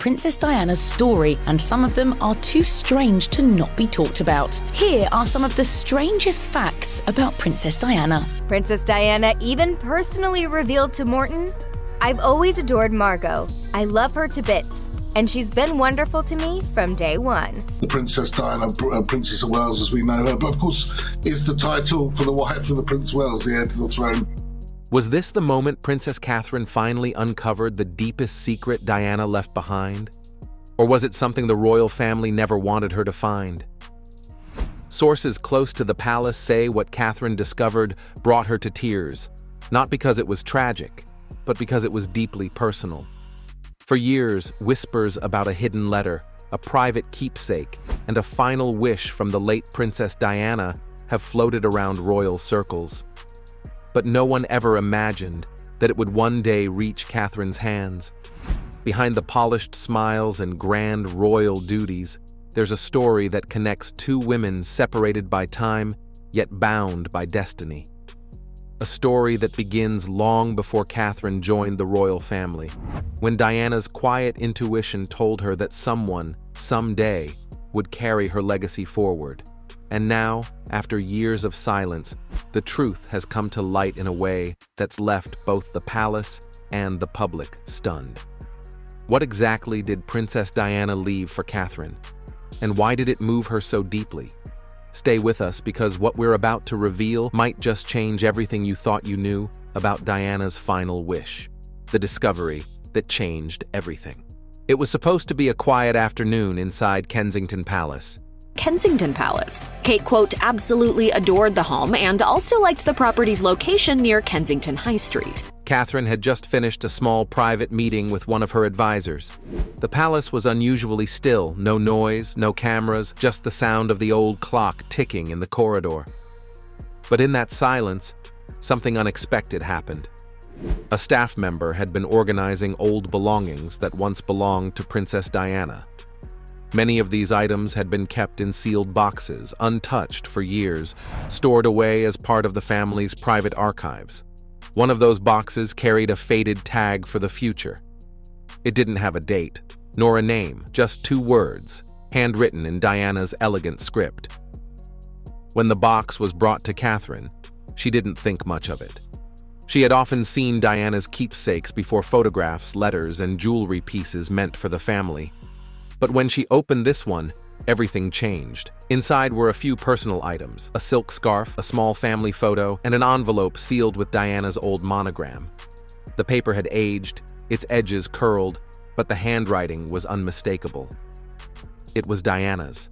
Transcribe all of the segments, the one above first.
Princess Diana's story, and some of them are too strange to not be talked about. Here are some of the strangest facts about Princess Diana. Princess Diana even personally revealed to Morton, "I've always adored Margot. I love her to bits, and she's been wonderful to me from day one." Princess Diana, Princess of Wales as we know her, but of course is the title for the wife of the Prince of Wales, the heir to the throne. Was this the moment Princess Catherine finally uncovered the deepest secret Diana left behind? Or was it something the royal family never wanted her to find? Sources close to the palace say what Catherine discovered brought her to tears, not because it was tragic, but because it was deeply personal. For years, whispers about a hidden letter, a private keepsake, and a final wish from the late Princess Diana have floated around royal circles. But no one ever imagined that it would one day reach Catherine's hands. Behind the polished smiles and grand royal duties, there's a story that connects two women separated by time, yet bound by destiny. A story that begins long before Catherine joined the royal family, when Diana's quiet intuition told her that someone, someday, would carry her legacy forward. And now, after years of silence, the truth has come to light in a way that's left both the palace and the public stunned. What exactly did Princess Diana leave for Catherine? And why did it move her so deeply? Stay with us, because what we're about to reveal might just change everything you thought you knew about Diana's final wish, the discovery that changed everything. It was supposed to be a quiet afternoon inside Kensington Palace. Kensington Palace. Kate, quote, absolutely adored the home and also liked the property's location near Kensington High Street. Catherine had just finished a small private meeting with one of her advisors. The palace was unusually still, no noise, no cameras, just the sound of the old clock ticking in the corridor. But in that silence, something unexpected happened. A staff member had been organizing old belongings that once belonged to Princess Diana. Many of these items had been kept in sealed boxes, untouched for years, stored away as part of the family's private archives. One of those boxes carried a faded tag for the future. It didn't have a date, nor a name, just two words, handwritten in Diana's elegant script. When the box was brought to Catherine, she didn't think much of it. She had often seen Diana's keepsakes before, photographs, letters, and jewelry pieces meant for the family. But when she opened this one, everything changed. Inside were a few personal items, a silk scarf, a small family photo, and an envelope sealed with Diana's old monogram. The paper had aged, its edges curled, but the handwriting was unmistakable. It was Diana's.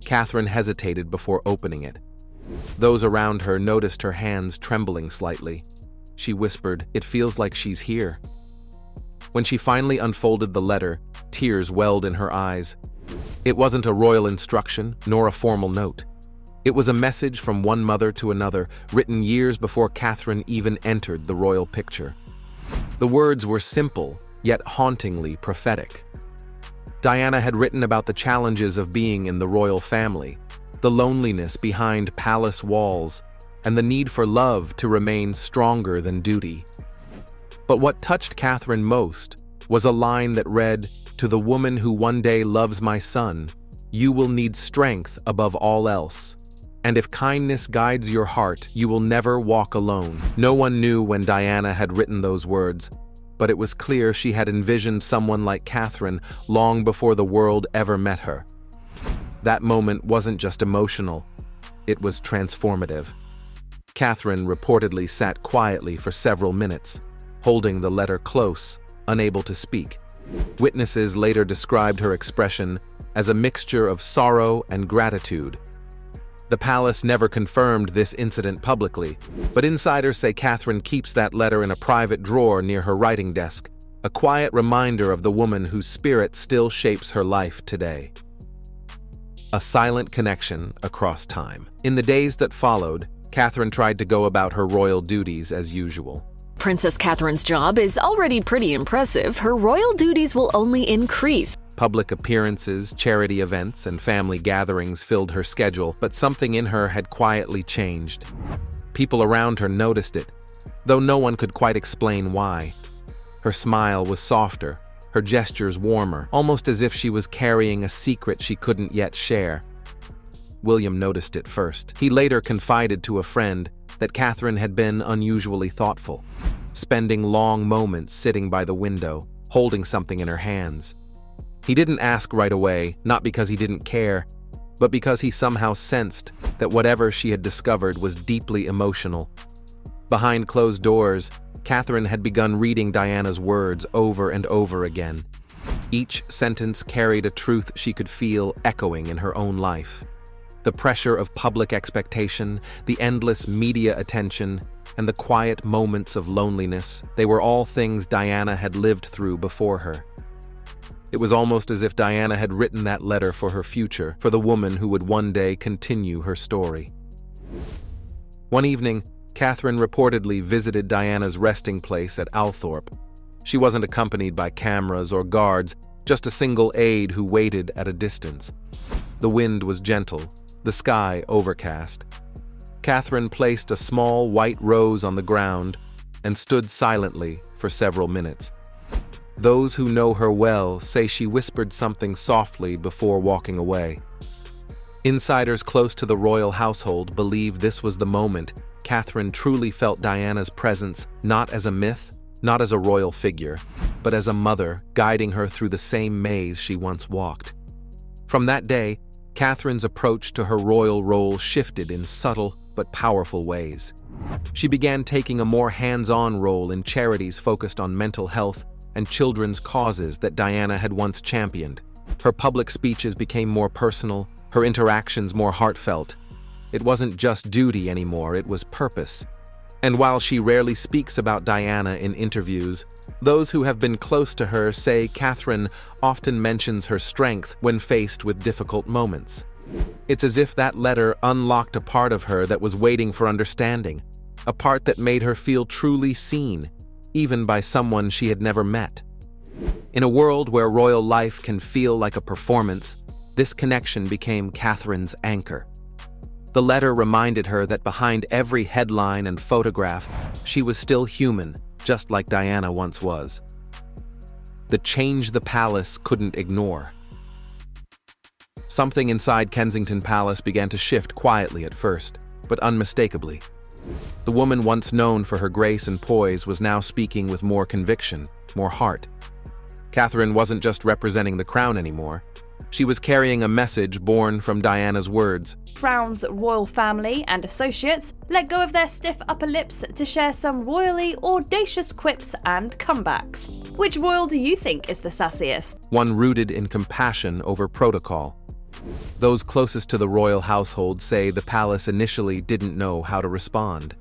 Catherine hesitated before opening it. Those around her noticed her hands trembling slightly. She whispered, "It feels like she's here." When she finally unfolded the letter, tears welled in her eyes. It wasn't a royal instruction, nor a formal note. It was a message from one mother to another, written years before Catherine even entered the royal picture. The words were simple, yet hauntingly prophetic. Diana had written about the challenges of being in the royal family, the loneliness behind palace walls, and the need for love to remain stronger than duty. But what touched Catherine most was a line that read, "To the woman who one day loves my son, you will need strength above all else. And if kindness guides your heart, you will never walk alone." No one knew when Diana had written those words, but it was clear she had envisioned someone like Catherine long before the world ever met her. That moment wasn't just emotional, it was transformative. Catherine reportedly sat quietly for several minutes, holding the letter close, unable to speak. Witnesses later described her expression as a mixture of sorrow and gratitude. The palace never confirmed this incident publicly, but insiders say Catherine keeps that letter in a private drawer near her writing desk, a quiet reminder of the woman whose spirit still shapes her life today. A silent connection across time. In the days that followed, Catherine tried to go about her royal duties as usual. Princess Catherine's job is already pretty impressive. Her royal duties will only increase. Public appearances, charity events, and family gatherings filled her schedule, but something in her had quietly changed. People around her noticed it, though no one could quite explain why. Her smile was softer, her gestures warmer, almost as if she was carrying a secret she couldn't yet share. William noticed it first. He later confided to a friend that Catherine had been unusually thoughtful, spending long moments sitting by the window, holding something in her hands. He didn't ask right away, not because he didn't care, but because he somehow sensed that whatever she had discovered was deeply emotional. Behind closed doors, Catherine had begun reading Diana's words over and over again. Each sentence carried a truth she could feel echoing in her own life. The pressure of public expectation, the endless media attention, and the quiet moments of loneliness, they were all things Diana had lived through before her. It was almost as if Diana had written that letter for her future, for the woman who would one day continue her story. One evening, Catherine reportedly visited Diana's resting place at Althorpe. She wasn't accompanied by cameras or guards, just a single aide who waited at a distance. The wind was gentle, the sky overcast. Catherine placed a small white rose on the ground and stood silently for several minutes. Those who know her well say she whispered something softly before walking away. Insiders close to the royal household believe this was the moment Catherine truly felt Diana's presence, not as a myth, not as a royal figure, but as a mother guiding her through the same maze she once walked. From that day, Catherine's approach to her royal role shifted in subtle but powerful ways. She began taking a more hands-on role in charities focused on mental health and children's causes that Diana had once championed. Her public speeches became more personal, her interactions more heartfelt. It wasn't just duty anymore, it was purpose. And while she rarely speaks about Diana in interviews, those who have been close to her say Catherine often mentions her strength when faced with difficult moments. It's as if that letter unlocked a part of her that was waiting for understanding, a part that made her feel truly seen, even by someone she had never met. In a world where royal life can feel like a performance, this connection became Catherine's anchor. The letter reminded her that behind every headline and photograph, she was still human, just like Diana once was. The change the palace couldn't ignore. Something inside Kensington Palace began to shift quietly at first, but unmistakably. The woman once known for her grace and poise was now speaking with more conviction, more heart. Catherine wasn't just representing the crown anymore. She was carrying a message born from Diana's words. Crown's royal family and associates let go of their stiff upper lips to share some royally audacious quips and comebacks. Which royal do you think is the sassiest? One rooted in compassion over protocol. Those closest to the royal household say the palace initially didn't know how to respond.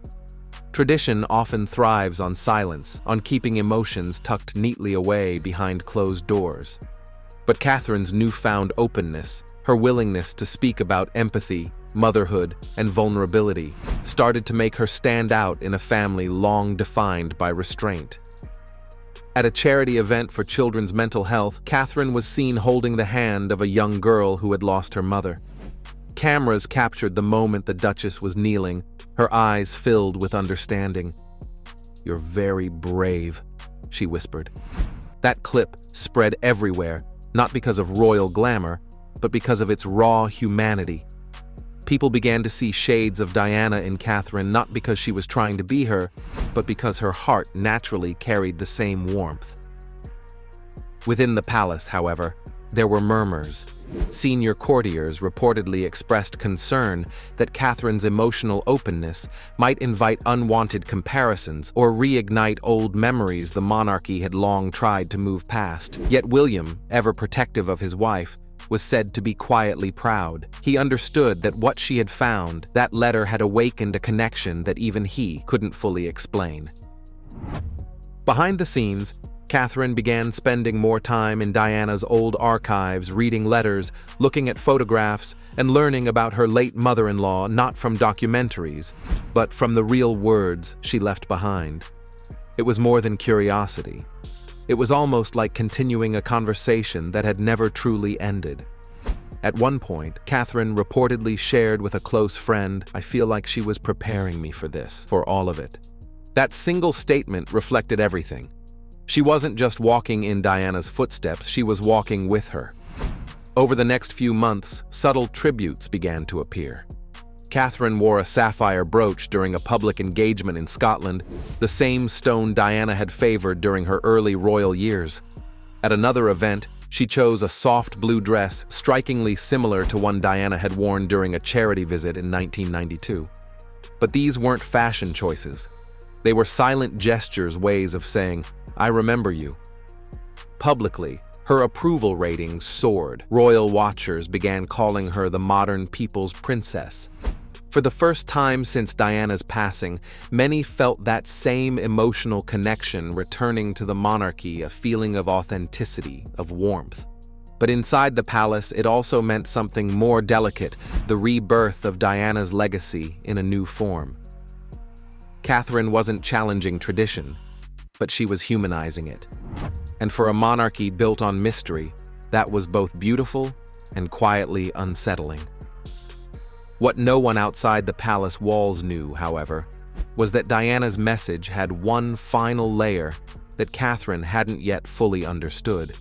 Tradition often thrives on silence, on keeping emotions tucked neatly away behind closed doors. But Catherine's newfound openness, her willingness to speak about empathy, motherhood, and vulnerability, started to make her stand out in a family long defined by restraint. At a charity event for children's mental health, Catherine was seen holding the hand of a young girl who had lost her mother. Cameras captured the moment the Duchess was kneeling, her eyes filled with understanding. "You're very brave," she whispered. That clip spread everywhere, not because of royal glamour, but because of its raw humanity. People began to see shades of Diana in Catherine not because she was trying to be her, but because her heart naturally carried the same warmth. Within the palace, however, there were murmurs. Senior courtiers reportedly expressed concern that Catherine's emotional openness might invite unwanted comparisons or reignite old memories the monarchy had long tried to move past. Yet William, ever protective of his wife, was said to be quietly proud. He understood that what she had found, that letter had awakened a connection that even he couldn't fully explain. Behind the scenes, Catherine began spending more time in Diana's old archives, reading letters, looking at photographs, and learning about her late mother-in-law not from documentaries, but from the real words she left behind. It was more than curiosity. It was almost like continuing a conversation that had never truly ended. At one point, Catherine reportedly shared with a close friend, "I feel like she was preparing me for this, for all of it." That single statement reflected everything. She wasn't just walking in Diana's footsteps, she was walking with her. Over the next few months, subtle tributes began to appear. Catherine wore a sapphire brooch during a public engagement in Scotland, the same stone Diana had favored during her early royal years. At another event, she chose a soft blue dress strikingly similar to one Diana had worn during a charity visit in 1992. But these weren't fashion choices. They were silent gestures, ways of saying, "I remember you." Publicly, her approval ratings soared. Royal watchers began calling her the modern people's princess. For the first time since Diana's passing, many felt that same emotional connection returning to the monarchy, a feeling of authenticity, of warmth. But inside the palace, it also meant something more delicate, the rebirth of Diana's legacy in a new form. Catherine wasn't challenging tradition, but she was humanizing it. And for a monarchy built on mystery, that was both beautiful and quietly unsettling. What no one outside the palace walls knew, however, was that Diana's message had one final layer that Catherine hadn't yet fully understood.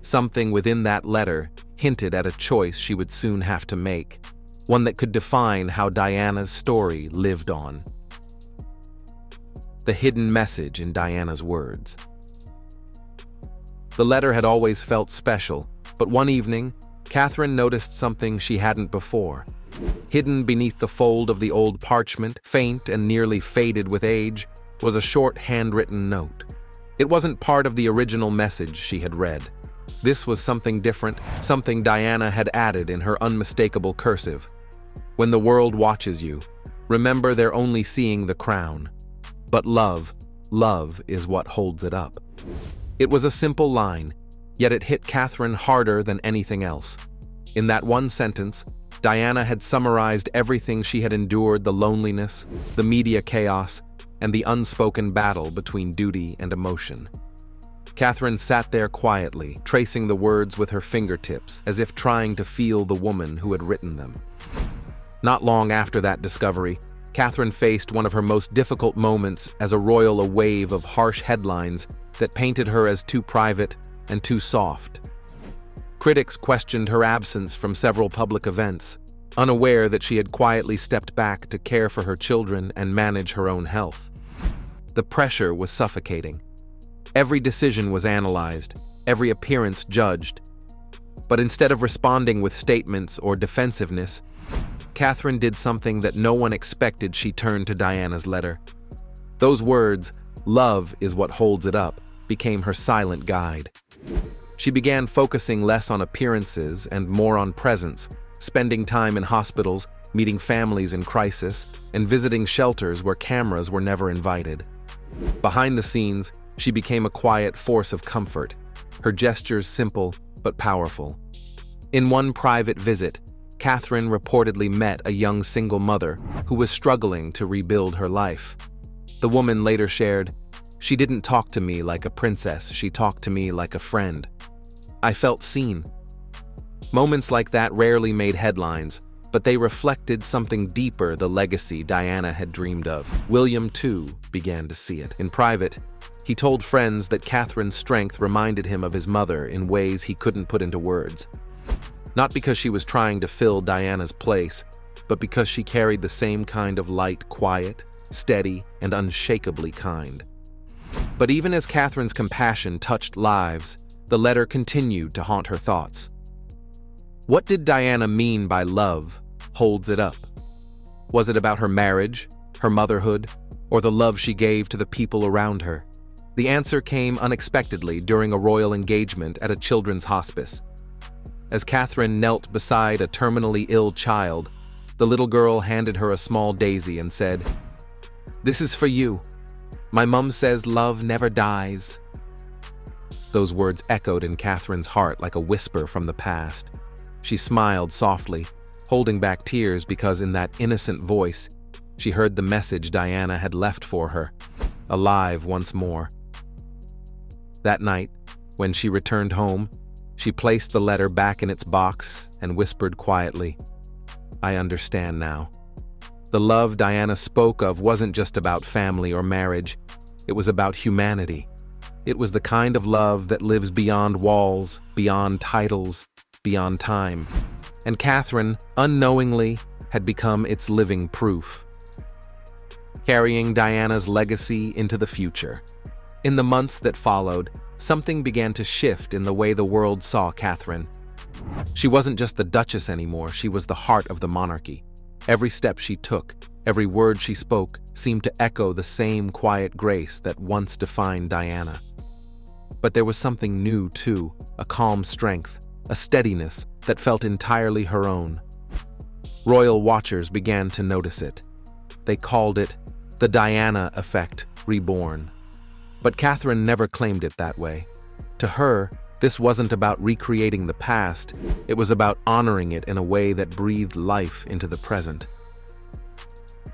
Something within that letter hinted at a choice she would soon have to make, one that could define how Diana's story lived on. The hidden message in Diana's words. The letter had always felt special, but one evening, Catherine noticed something she hadn't before. Hidden beneath the fold of the old parchment, faint and nearly faded with age, was a short handwritten note. It wasn't part of the original message she had read. This was something different, something Diana had added in her unmistakable cursive. "When the world watches you, remember they're only seeing the crown. But love is what holds it up." It was a simple line, yet it hit Catherine harder than anything else. In that one sentence, Diana had summarized everything she had endured: the loneliness, the media chaos, and the unspoken battle between duty and emotion. Catherine sat there quietly, tracing the words with her fingertips, as if trying to feel the woman who had written them. Not long after that discovery, Catherine faced one of her most difficult moments as a royal, a wave of harsh headlines that painted her as too private and too soft. Critics questioned her absence from several public events, unaware that she had quietly stepped back to care for her children and manage her own health. The pressure was suffocating. Every decision was analyzed, every appearance judged. But instead of responding with statements or defensiveness, Catherine did something that no one expected. She turned to Diana's letter. Those words, "Love is what holds it up," became her silent guide. She began focusing less on appearances and more on presence, spending time in hospitals, meeting families in crisis, and visiting shelters where cameras were never invited. Behind the scenes, she became a quiet force of comfort, her gestures simple but powerful. In one private visit, Catherine reportedly met a young single mother who was struggling to rebuild her life. The woman later shared, "She didn't talk to me like a princess, she talked to me like a friend. I felt seen." Moments like that rarely made headlines, but they reflected something deeper, the legacy Diana had dreamed of. William, too, began to see it. In private, he told friends that Catherine's strength reminded him of his mother in ways he couldn't put into words. Not because she was trying to fill Diana's place, but because she carried the same kind of light, quiet, steady, and unshakably kind. But even as Catherine's compassion touched lives, the letter continued to haunt her thoughts. What did Diana mean by love holds it up? Was it about her marriage, her motherhood, or the love she gave to the people around her? The answer came unexpectedly during a royal engagement at a children's hospice. As Catherine knelt beside a terminally ill child, the little girl handed her a small daisy and said, "This is for you. My mum says love never dies." Those words echoed in Catherine's heart like a whisper from the past. She smiled softly, holding back tears because in that innocent voice, she heard the message Diana had left for her, alive once more. That night, when she returned home, she placed the letter back in its box and whispered quietly, "I understand now." The love Diana spoke of wasn't just about family or marriage, it was about humanity. It was the kind of love that lives beyond walls, beyond titles, beyond time. And Catherine, unknowingly, had become its living proof, carrying Diana's legacy into the future. In the months that followed, something began to shift in the way the world saw Catherine. She wasn't just the Duchess anymore, she was the heart of the monarchy. Every step she took, every word she spoke, seemed to echo the same quiet grace that once defined Diana. But there was something new, too, a calm strength, a steadiness that felt entirely her own. Royal watchers began to notice it. They called it the Diana effect reborn. But Catherine never claimed it that way. To her, this wasn't about recreating the past, it was about honoring it in a way that breathed life into the present.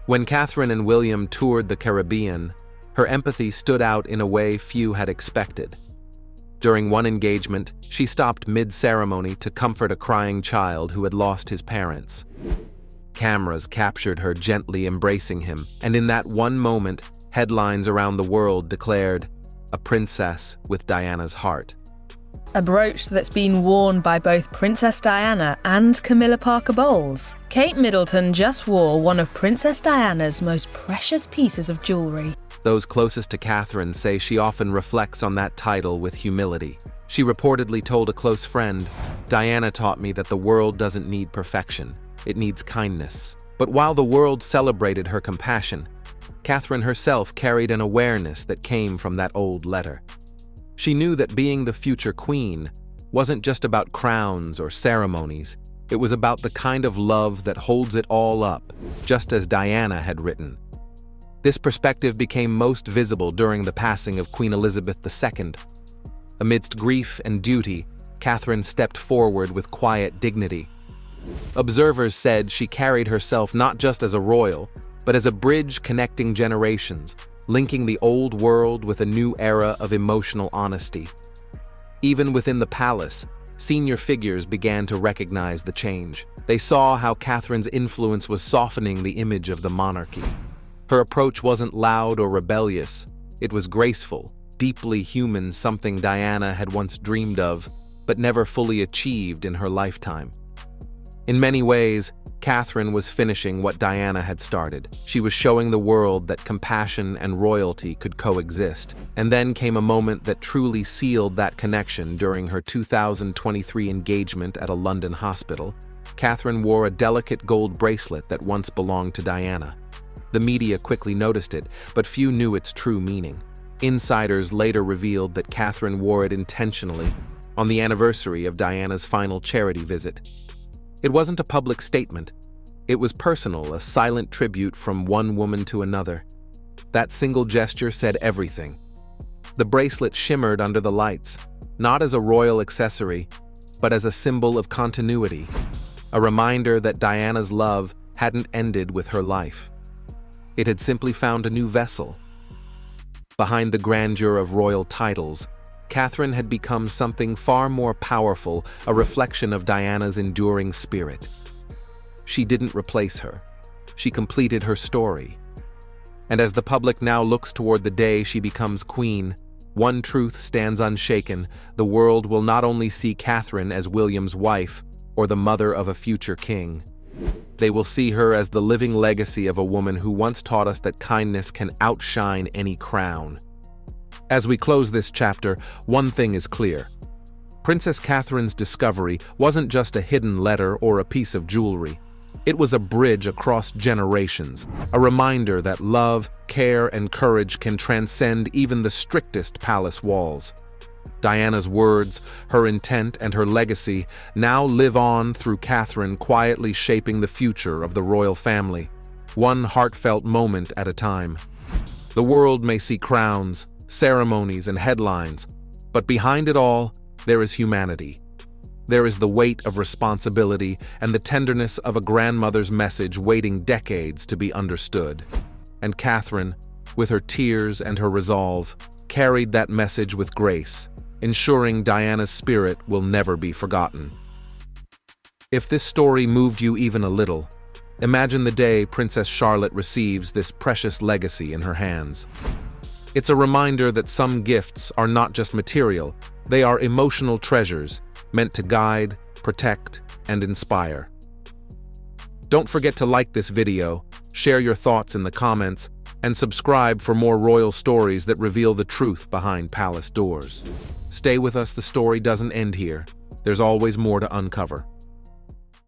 When Catherine and William toured the Caribbean, her empathy stood out in a way few had expected. During one engagement, she stopped mid-ceremony to comfort a crying child who had lost his parents. Cameras captured her gently embracing him, and in that one moment, headlines around the world declared, "A princess with Diana's heart." A brooch that's been worn by both Princess Diana and Camilla Parker Bowles. Kate Middleton just wore one of Princess Diana's most precious pieces of jewelry. Those closest to Catherine say she often reflects on that title with humility. She reportedly told a close friend, "Diana taught me that the world doesn't need perfection, it needs kindness." But while the world celebrated her compassion, Catherine herself carried an awareness that came from that old letter. She knew that being the future queen wasn't just about crowns or ceremonies, it was about the kind of love that holds it all up, just as Diana had written. This perspective became most visible during the passing of Queen Elizabeth II. Amidst grief and duty, Catherine stepped forward with quiet dignity. Observers said she carried herself not just as a royal, but as a bridge connecting generations, linking the old world with a new era of emotional honesty. Even within the palace, senior figures began to recognize the change. They saw how Catherine's influence was softening the image of the monarchy. Her approach wasn't loud or rebellious, it was graceful, deeply human, something Diana had once dreamed of, but never fully achieved in her lifetime. In many ways, Catherine was finishing what Diana had started. She was showing the world that compassion and royalty could coexist. And then came a moment that truly sealed that connection during her 2023 engagement at a London hospital. Catherine wore a delicate gold bracelet that once belonged to Diana. The media quickly noticed it, but few knew its true meaning. Insiders later revealed that Catherine wore it intentionally on the anniversary of Diana's final charity visit. It wasn't a public statement. It was personal, a silent tribute from one woman to another. That single gesture said everything. The bracelet shimmered under the lights, not as a royal accessory, but as a symbol of continuity, a reminder that Diana's love hadn't ended with her life. It had simply found a new vessel. Behind the grandeur of royal titles, Catherine had become something far more powerful, a reflection of Diana's enduring spirit. She didn't replace her. She completed her story. And as the public now looks toward the day she becomes queen, one truth stands unshaken: the world will not only see Catherine as William's wife or the mother of a future king. They will see her as the living legacy of a woman who once taught us that kindness can outshine any crown. As we close this chapter, one thing is clear. Princess Catherine's discovery wasn't just a hidden letter or a piece of jewelry. It was a bridge across generations, a reminder that love, care, and courage can transcend even the strictest palace walls. Diana's words, her intent, and her legacy now live on through Catherine, quietly shaping the future of the royal family, one heartfelt moment at a time. The world may see crowns, ceremonies, and headlines, but behind it all, there is humanity. There is the weight of responsibility and the tenderness of a grandmother's message waiting decades to be understood. And Catherine, with her tears and her resolve, carried that message with grace, ensuring Diana's spirit will never be forgotten. If this story moved you even a little, imagine the day Princess Charlotte receives this precious legacy in her hands. It's a reminder that some gifts are not just material, they are emotional treasures meant to guide, protect, and inspire. Don't forget to like this video, share your thoughts in the comments, and subscribe for more royal stories that reveal the truth behind palace doors. Stay with us, the story doesn't end here. There's always more to uncover.